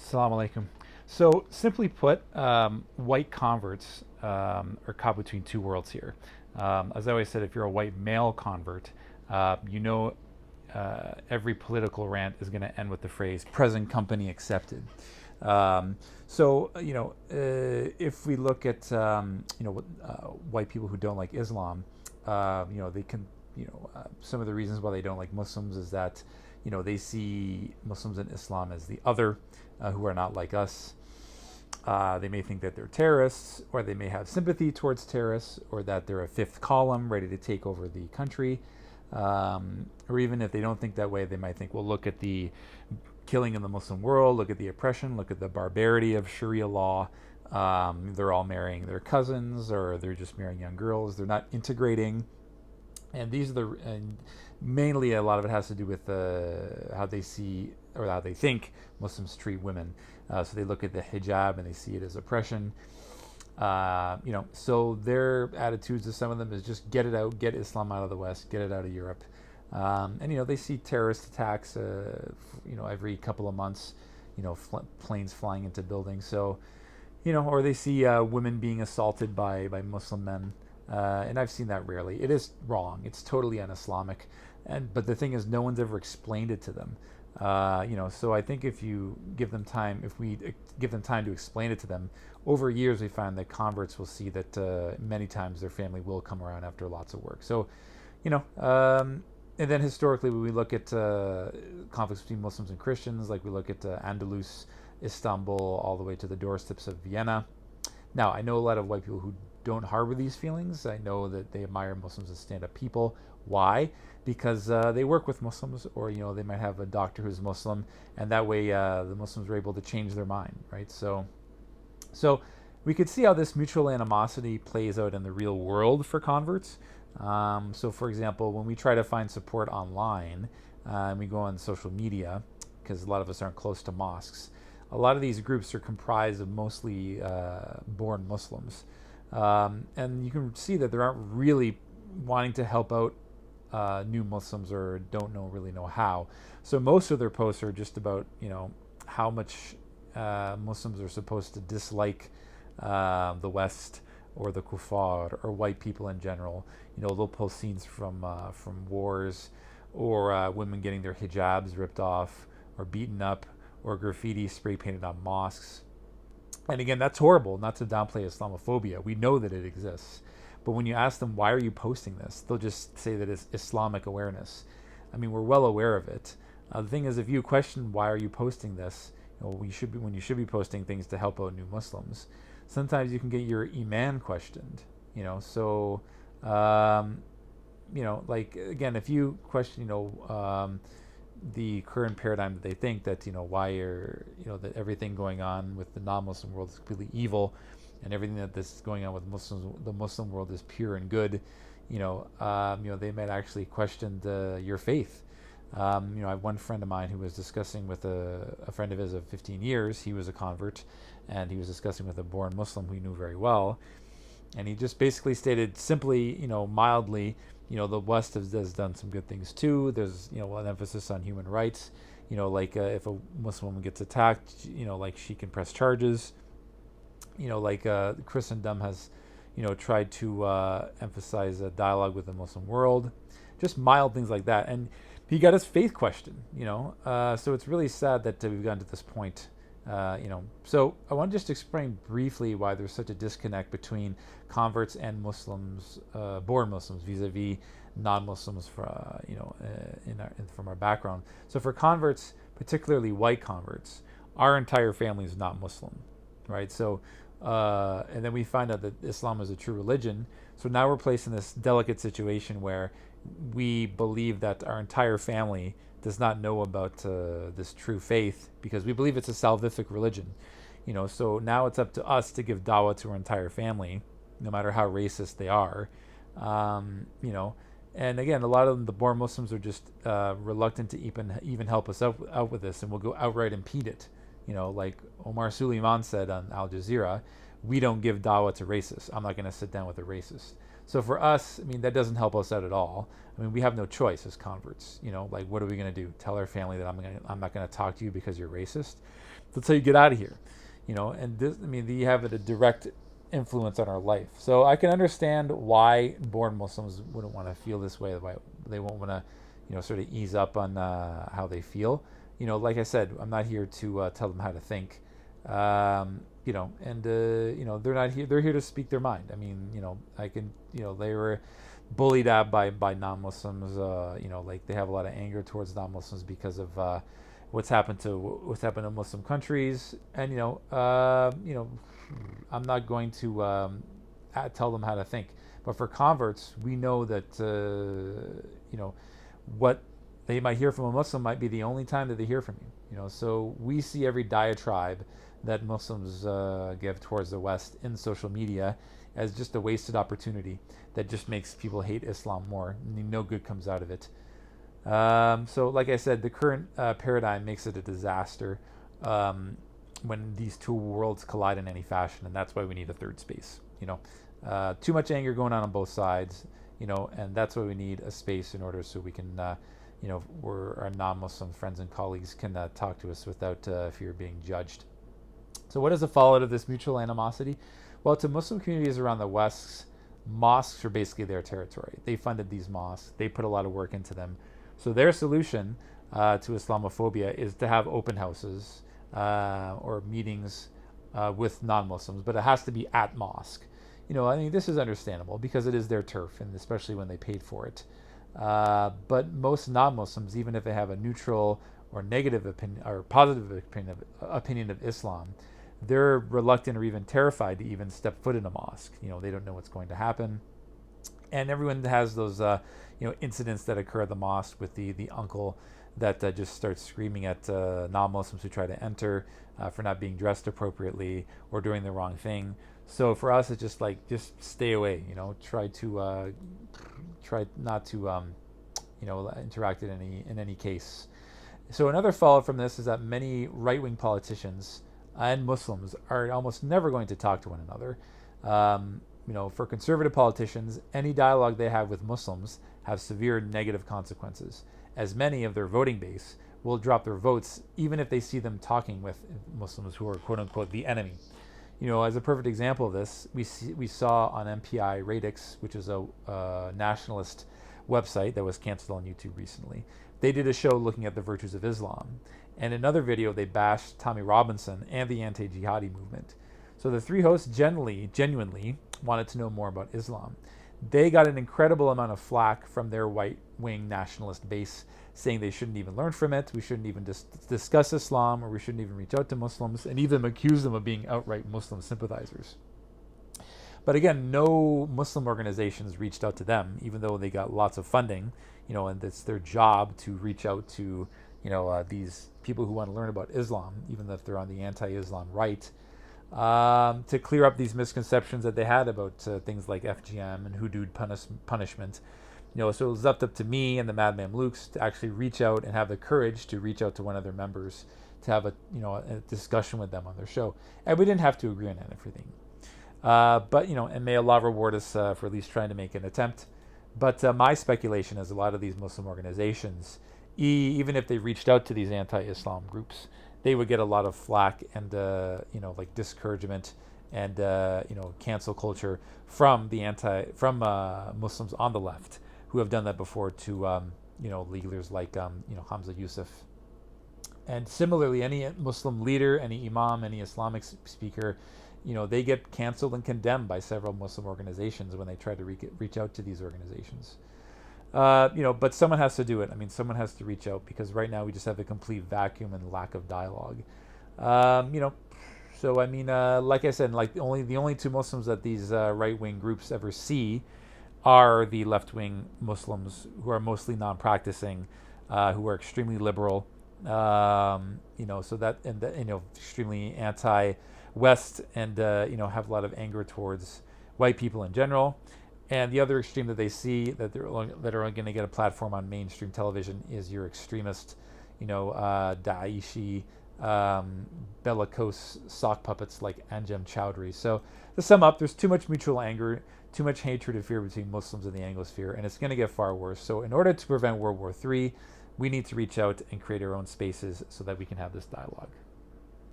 Assalamu alaikum. So, simply put, white converts are caught between two worlds here. As I always said, if you're a white male convert, you know every political rant is going to end with the phrase "present company accepted." Um, if we look at white people who don't like Islam, they can some of the reasons why they don't like Muslims is that they see Muslims and Islam as the other, who are not like us. They may think that they're terrorists, or they may have sympathy towards terrorists, or that they're a fifth column ready to take over the country. Or even if they don't think that way, they might think, well, look at the killing in the Muslim world, look at the oppression, look at the barbarity of Sharia law. They're all marrying their cousins, or they're just marrying young girls. They're not integrating. And mainly a lot of it has to do with how they see or how they think Muslims treat women. So they look at the hijab and they see it as oppression. So their attitudes to some of them is just get it out, get Islam out of the West, get it out of Europe. They see terrorist attacks, every couple of months, planes flying into buildings. So, or they see women being assaulted by Muslim men. And I've seen that rarely. It is wrong. It's totally un-Islamic. But the thing is, no one's ever explained it to them. So I think if we give them time to explain it to them, over years we find that converts will see that many times their family will come around after lots of work. So, and then historically, when we look at conflicts between Muslims and Christians, like we look at Andalus, Istanbul, all the way to the doorsteps of Vienna. Now, I know a lot of white people who don't harbor these feelings. I know that they admire Muslims as stand-up people. Why? Because they work with Muslims, or they might have a doctor who's Muslim, and that way the Muslims are able to change their mind, right? So we could see how this mutual animosity plays out in the real world for converts. So, for example, when we try to find support online, and we go on social media, because a lot of us aren't close to mosques, a lot of these groups are comprised of mostly born Muslims. And you can see that they aren't really wanting to help out new Muslims, or don't really know how. So most of their posts are just about how much Muslims are supposed to dislike the West, or the kuffar, or white people in general. They'll post scenes from wars, or women getting their hijabs ripped off or beaten up, or graffiti spray painted on mosques. And again, that's horrible, not to downplay Islamophobia. We know that it exists. But when you ask them, why are you posting this? They'll just say that it's Islamic awareness. I mean, we're well aware of it. The thing is, if you question why are you posting this, when you should be posting things to help out new Muslims, sometimes you can get your iman questioned. Like, again, if you question, the current paradigm that they think that that everything going on with the non-Muslim world is completely evil, and everything that this is going on with Muslims, the Muslim world, is pure and good. They might actually question your faith. I have one friend of mine who was discussing with a friend of his of 15 years. He was a convert, and he was discussing with a born Muslim who he knew very well. And he just basically stated simply, mildly, the West has done some good things too. There's, an emphasis on human rights. If a Muslim woman gets attacked, she can press charges. Christendom has, tried to emphasize a dialogue with the Muslim world. Just mild things like that. And he got his faith questioned, So it's really sad that we've gotten to this point. So I want to just explain briefly why there's such a disconnect between converts and Muslims, born Muslims, vis-a-vis non-Muslims, from our background. So for converts, particularly white converts, our entire family is not Muslim, right? So, and then we find out that Islam is a true religion. So now we're placed in this delicate situation where we believe that our entire family does not know about this true faith, because we believe it's a salvific religion. So now it's up to us to give dawah to our entire family, no matter how racist they are. And again, a lot of them, the born Muslims, are just reluctant to even help us out with this, and will go outright impede it. Like Omar Suleiman said on Al Jazeera, we don't give dawah to racists. I'm not going to sit down with a racist. So for us, I mean, that doesn't help us out at all. I mean, we have no choice as converts. Like, what are we going to do? Tell our family that I'm not going to talk to you because you're racist? That's how you get out of here. And this, I mean, you have a direct influence on our life. So I can understand why born Muslims wouldn't want to feel this way. Why they won't want to, sort of ease up on how they feel. Like I said, I'm not here to tell them how to think. They're not here. They're here to speak their mind. I mean, they were bullied at by non-Muslims. Like they have a lot of anger towards non-Muslims because of what's happened in Muslim countries. And I'm not going to tell them how to think. But for converts, we know that what they might hear from a Muslim might be the only time that they hear from you. So we see every diatribe that Muslims give towards the West in social media as just a wasted opportunity that just makes people hate Islam more. No good comes out of it. So like I said, the current paradigm makes it a disaster when these two worlds collide in any fashion, and that's why we need a third space. Too much anger going on both sides, and that's why we need a space in order so we can, where our non-Muslim friends and colleagues can talk to us without fear of being judged. So what is the fallout of this mutual animosity? Well, to Muslim communities around the West, mosques are basically their territory. They funded these mosques. They put a lot of work into them. So their solution to Islamophobia is to have open houses or meetings with non-Muslims, but it has to be at mosque. I mean, this is understandable because it is their turf, and especially when they paid for it. But most non-Muslims, even if they have a neutral or negative opinion or positive opinion of Islam, they're reluctant or even terrified to even step foot in a mosque. They don't know what's going to happen. And everyone has those, incidents that occur at the mosque with the uncle that just starts screaming at non-Muslims who try to enter for not being dressed appropriately or doing the wrong thing. So for us, it's just stay away. Try not to, interact in any case. So another fallout from this is that many right-wing politicians and Muslims are almost never going to talk to one another. For conservative politicians, any dialogue they have with Muslims have severe negative consequences, as many of their voting base will drop their votes even if they see them talking with Muslims who are quote-unquote the enemy. As a perfect example of this, we saw on MPI Radix, which is a nationalist website that was canceled on YouTube recently. They did a show looking at the virtues of Islam. And in another video, they bashed Tommy Robinson and the anti-jihadi movement. So the three hosts genuinely wanted to know more about Islam. They got an incredible amount of flack from their right-wing nationalist base, saying they shouldn't even learn from it, we shouldn't even discuss Islam, or we shouldn't even reach out to Muslims, and even accuse them of being outright Muslim sympathizers. But again, no Muslim organizations reached out to them, even though they got lots of funding, and it's their job to reach out to, these people who want to learn about Islam, even if they're on the anti-Islam right, to clear up these misconceptions that they had about things like FGM and hudud punishment. So it was up to me and the Mad Mamluks to actually reach out and have the courage to reach out to one of their members to have a discussion with them on their show. And we didn't have to agree on everything. But and may Allah reward us for at least trying to make an attempt. But my speculation is a lot of these Muslim organizations, even if they reached out to these anti-Islam groups, they would get a lot of flack and discouragement and cancel culture from Muslims on the left who have done that before to leaders like Hamza Yusuf. And similarly, any Muslim leader, any imam, any Islamic speaker, they get canceled and condemned by several Muslim organizations when they try to reach out to these organizations. But someone has to do it. I mean, someone has to reach out because right now we just have a complete vacuum and lack of dialogue. So I mean, like I said, the only two Muslims that these right-wing groups ever see are the left-wing Muslims who are mostly non-practicing, who are extremely liberal, so that and extremely anti-West and have a lot of anger towards white people in general. And the other extreme that they see that are going to get a platform on mainstream television is your extremist, Daeshi, bellicose sock puppets like Anjem Chowdhury. So to sum up, there's too much mutual anger, too much hatred and fear between Muslims and the Anglosphere, and it's going to get far worse. So in order to prevent World War III, we need to reach out and create our own spaces so that we can have this dialogue.